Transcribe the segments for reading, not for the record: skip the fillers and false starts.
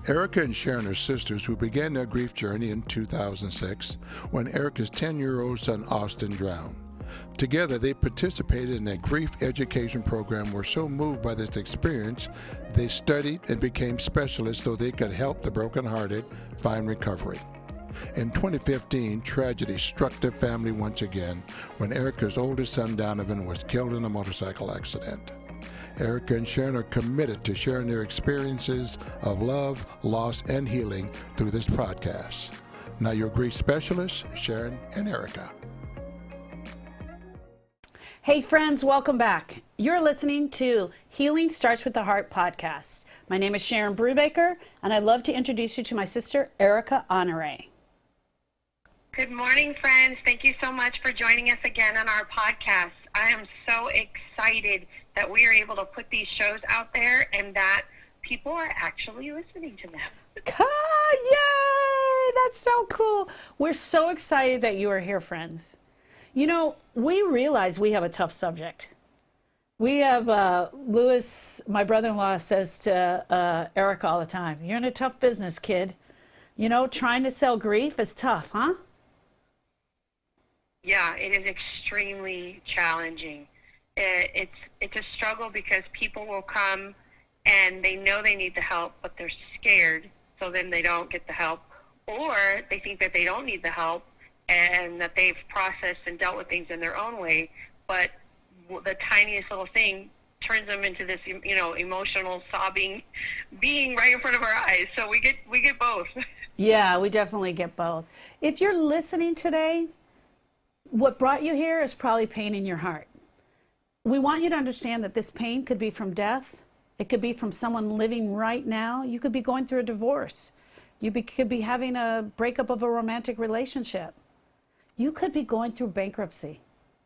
Erica and Sharon are sisters who began their grief journey in 2006 when Erica's 10-year-old son Austin drowned. Together, they participated in a grief education program, were so moved by this experience, they studied and became specialists so they could help the brokenhearted find recovery. In 2015, tragedy struck their family once again when Erica's oldest son Donovan was killed in a motorcycle accident. Erica and Sharon are committed to sharing their experiences of love, loss, and healing through this podcast. Now your grief specialists, Sharon and Erica. Hey friends, welcome back. You're listening to Healing Starts with the Heart podcast. My name is Sharon Brubaker, and I'd love to introduce you to my sister, Erica Honore. Good morning, friends. Thank you so much for joining us again on our podcast. I am so excited that we are able to put these shows out there and that people are actually listening to them. Yay! That's so cool. We're so excited that you are here, friends. You know, we realize we have a tough subject. We have, Louis, my brother-in-law, says to Erica all the time, you're in a tough business, kid. You know, trying to sell grief is tough, huh? Yeah, it is extremely challenging. It's a struggle because people will come and they know they need the help, but they're scared, so then they don't get the help. Or they think that they don't need the help and that they've processed and dealt with things in their own way, but the tiniest little thing turns them into this, emotional, sobbing being right in front of our eyes. So we get both. Yeah, we definitely get both. If you're listening today, what brought you here is probably pain in your heart. We want you to understand that this pain could be from death. It could be from someone living right now. You could be going through a divorce. You could be having a breakup of a romantic relationship. You could be going through bankruptcy.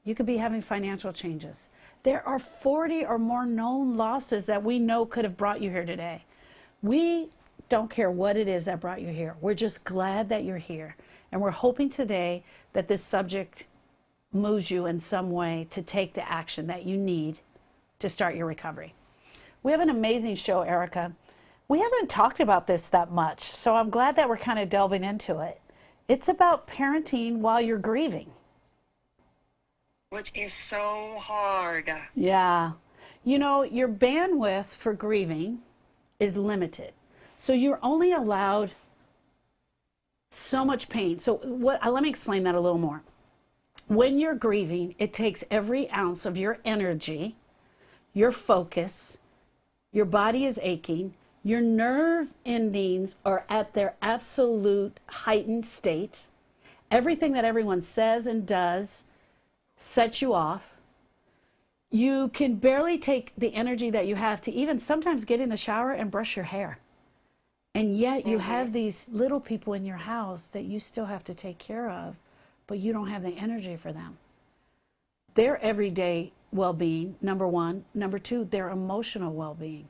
You could be having financial changes. There are 40 or more known losses that we know could have brought you here today. We don't care what it is that brought you here. We're just glad that you're here. And we're hoping today that this subject moves you in some way to take the action that you need to start your recovery. We have an amazing show, Erica. We haven't talked about this that much, so I'm glad that we're kind of delving into it. It's about parenting while you're grieving. Which is so hard. Yeah. You know, your bandwidth for grieving is limited. So you're only allowed so much pain. So let me explain that a little more. When you're grieving, it takes every ounce of your energy, your focus, your body is aching, your nerve endings are at their absolute heightened state. Everything that everyone says and does sets you off. You can barely take the energy that you have to even sometimes get in the shower and brush your hair. And yet you have these little people in your house that you still have to take care of, but you don't have the energy for them. Their everyday well-being, number one. Number two, their emotional well-being.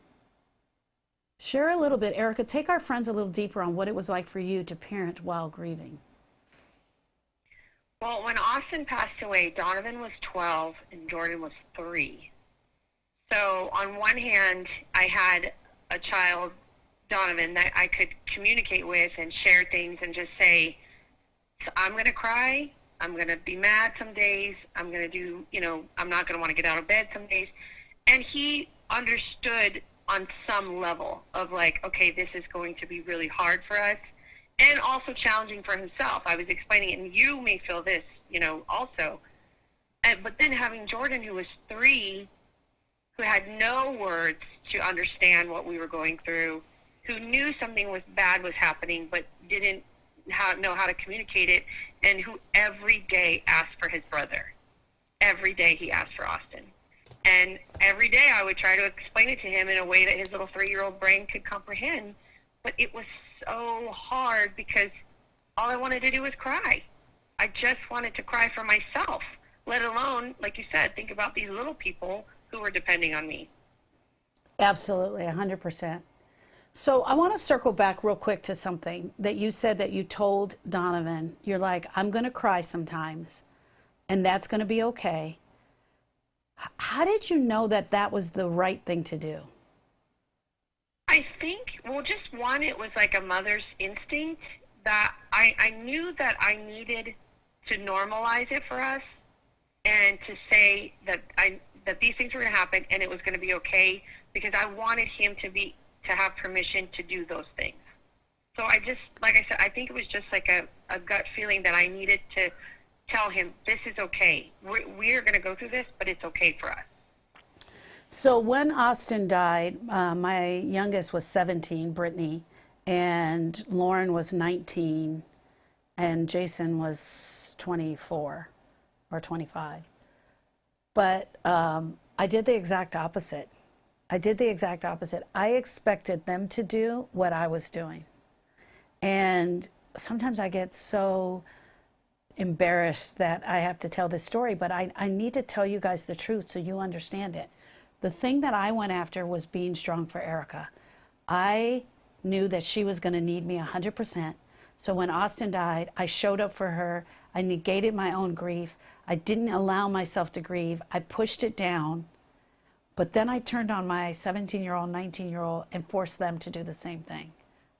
Share a little bit, Erica. Take our friends a little deeper on what it was like for you to parent while grieving. Well, when Austin passed away, Donovan was 12 and Jordan was 3. So on one hand, I had a child, Donovan, that I could communicate with and share things and just say, I'm going to cry, I'm going to be mad some days, I'm going to do, I'm not going to want to get out of bed some days. And he understood on some level of like, okay, this is going to be really hard for us and also challenging for himself. I was explaining it, and you may feel this, also. But then having Jordan, who was 3, who had no words to understand what we were going through, who knew something bad was happening but didn't know how to communicate it, and who every day asked for his brother. Every day he asked for Austin. And every day I would try to explain it to him in a way that his little 3-year-old brain could comprehend. But it was so hard because all I wanted to do was cry. I just wanted to cry for myself, let alone, like you said, think about these little people who were depending on me. Absolutely, 100%. So I want to circle back real quick to something that you said that you told Donovan. You're like, I'm going to cry sometimes, and that's going to be okay. How did you know that that was the right thing to do? I I think, well, just one, it was like a mother's instinct that I knew that I needed to normalize it for us and to say that that these things were going to happen and it was going to be okay, because I wanted him to have permission to do those things. So I just, like I said, I think it was just like a gut feeling that I needed to tell him, this is okay. We're going to go through this, but it's okay for us. So when Austin died, my youngest was 17, Brittany, and Lauren was 19, and Jason was 24 or 25. But I did the exact opposite. I expected them to do what I was doing. And sometimes I get so embarrassed that I have to tell this story, but I need to tell you guys the truth so you understand it. The thing that I went after was being strong for Erica. I knew that she was going to need me 100%. So when Austin died, I showed up for her. I negated my own grief. I didn't allow myself to grieve. I pushed it down. But then I turned on my 17-year-old, 19-year-old and forced them to do the same thing.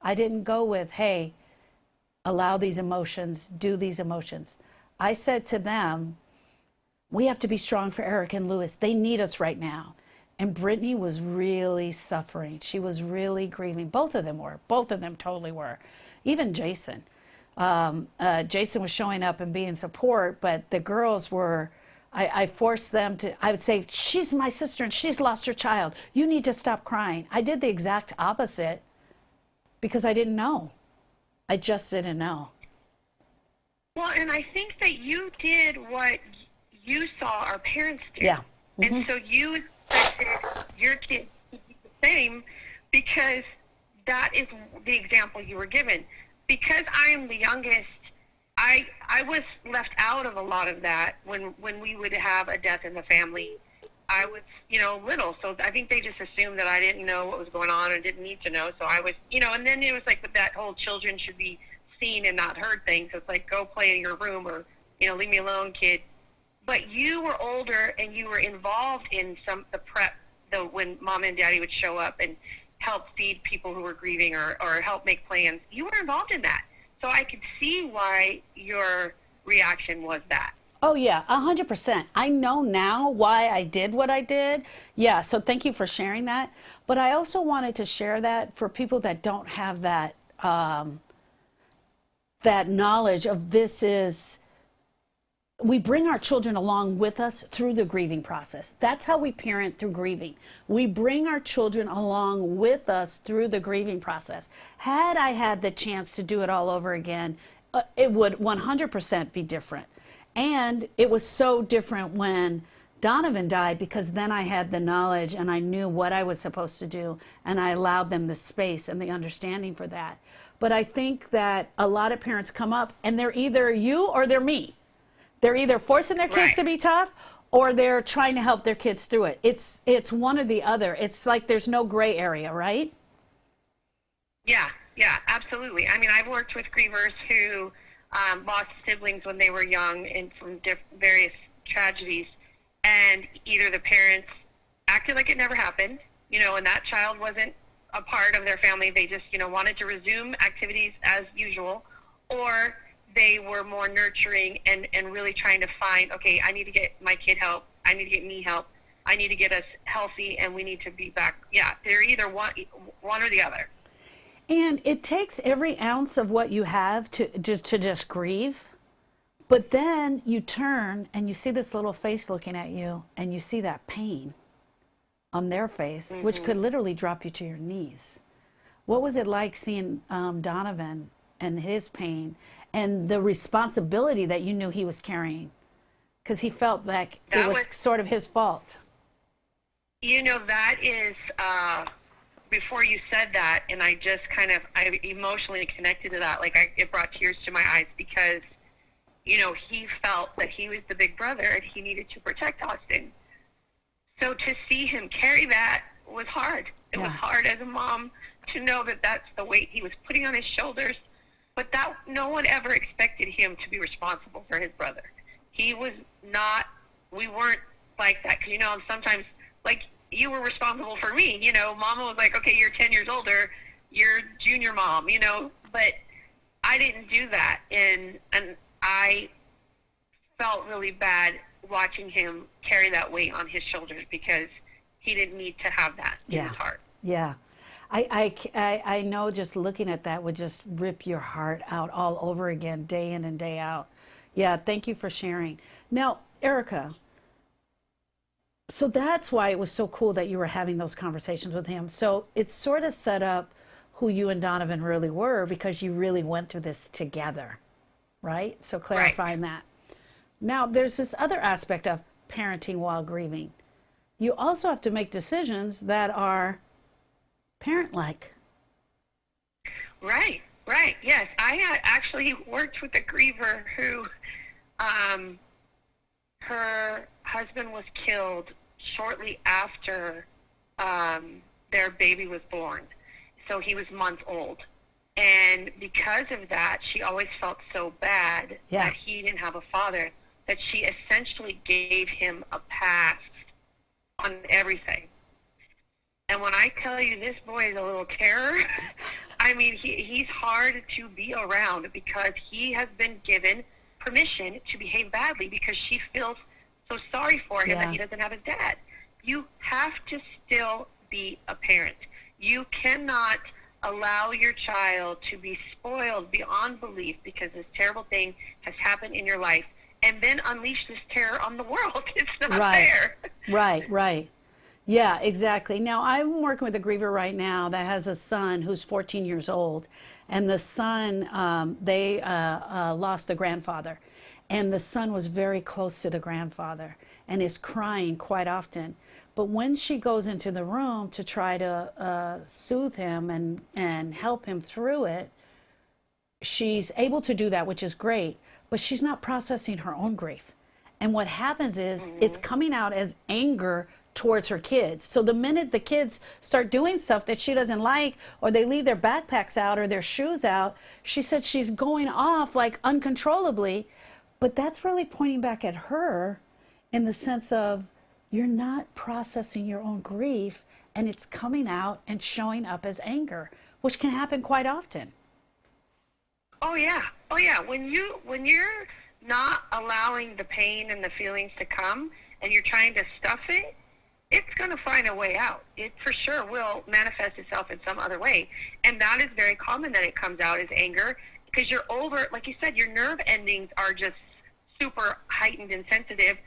I didn't go with, hey, allow these emotions, do these emotions. I said to them, we have to be strong for Eric and Lewis. They need us right now. And Brittany was really suffering. She was really grieving. Both of them were. Both of them totally were. Even Jason. Jason was showing up and being support, but the girls were, I forced them to, I would say, she's my sister and she's lost her child. You need to stop crying. I did the exact opposite because I didn't know. I just didn't know. Well, and I think that you did what you saw our parents do. Yeah. Mm-hmm. And so you expected your kid to do the same because that is the example you were given. Because I am the youngest, I was left out of a lot of that when we would have a death in the family. I was, little, so I think they just assumed that I didn't know what was going on and didn't need to know. So I was, and then it was like with that whole children should be seen and not heard thing. So it's like, go play in your room or, leave me alone, kid. But you were older and you were involved in the prep, when mom and daddy would show up and help feed people who were grieving or help make plans. You were involved in that. So I could see why your reaction was that. Oh, yeah, 100%. I know now why I did what I did. Yeah, so thank you for sharing that. But I also wanted to share that for people that don't have that that knowledge of this is, we bring our children along with us through the grieving process. That's how we parent through grieving. We bring our children along with us through the grieving process. Had I had the chance to do it all over again, it would 100% be different. And it was so different when Donovan died, because then I had the knowledge and I knew what I was supposed to do, and I allowed them the space and the understanding for that. But I think that a lot of parents come up and they're either you or they're me. They're either forcing their kids to be tough or they're trying to help their kids through it. It's one or the other. It's like there's no gray area, right? Yeah, absolutely. I mean, I've worked with grievers who lost siblings when they were young and from various tragedies, and either the parents acted like it never happened, and that child wasn't a part of their family. They just, wanted to resume activities as usual, or they were more nurturing and really trying to find, okay, I need to get my kid help. I need to get me help. I need to get us healthy, and we need to be back. Yeah, they're either one or the other. And it takes every ounce of what you have to just grieve. But then you turn and you see this little face looking at you, and you see that pain on their face, mm-hmm. which could literally drop you to your knees. What was it like seeing Donovan and his pain and the responsibility that you knew he was carrying? Because he felt like it was sort of his fault. That is, before you said that, and I just I emotionally connected to that. Like, it brought tears to my eyes because, he felt that he was the big brother and he needed to protect Austin. So to see him carry that was hard. It was hard as a mom to know that that's the weight he was putting on his shoulders. But that no one ever expected him to be responsible for his brother. He was not, we weren't like that. Because, sometimes, like, you were responsible for me. You know, Mama was like, okay, you're 10 years older, you're junior mom, you know, but I didn't do that. And I felt really bad watching him carry that weight on his shoulders because he didn't need to have that in his heart. Yeah. I know just looking at that would just rip your heart out all over again, day in and day out. Yeah, thank you for sharing. Now, Erica, so that's why it was so cool that you were having those conversations with him. So it sort of set up who you and Donovan really were because you really went through this together, right? So clarifying that. Now, there's this other aspect of parenting while grieving. You also have to make decisions that are parent-like. Right. Yes, I actually worked with a griever who, her husband was killed shortly after their baby was born. So he was months old. And because of that, she always felt so bad that he didn't have a father that she essentially gave him a pass on everything. And when I tell you this boy is a little terror, I mean, he's hard to be around because he has been given permission to behave badly because she feels so sorry for him that he doesn't have his dad. You have to still be a parent. You cannot allow your child to be spoiled beyond belief because this terrible thing has happened in your life and then unleash this terror on the world. It's not fair. Right. Yeah, exactly. Now, I'm working with a griever right now that has a son who's 14 years old. And the son, they lost the grandfather. And the son was very close to the grandfather and is crying quite often. But when she goes into the room to try to soothe him and help him through it, she's able to do that, which is great. But she's not processing her own grief. And what happens is it's coming out as anger towards her kids. So the minute the kids start doing stuff that she doesn't like, or they leave their backpacks out or their shoes out, she said she's going off like uncontrollably. But that's really pointing back at her in the sense of you're not processing your own grief and it's coming out and showing up as anger, which can happen quite often. Oh yeah. When you're not allowing the pain and the feelings to come and you're trying to stuff it, it's going to find a way out. It for sure will manifest itself in some other way. And that is very common that it comes out as anger because you're over, like you said, your nerve endings are just super heightened and sensitive.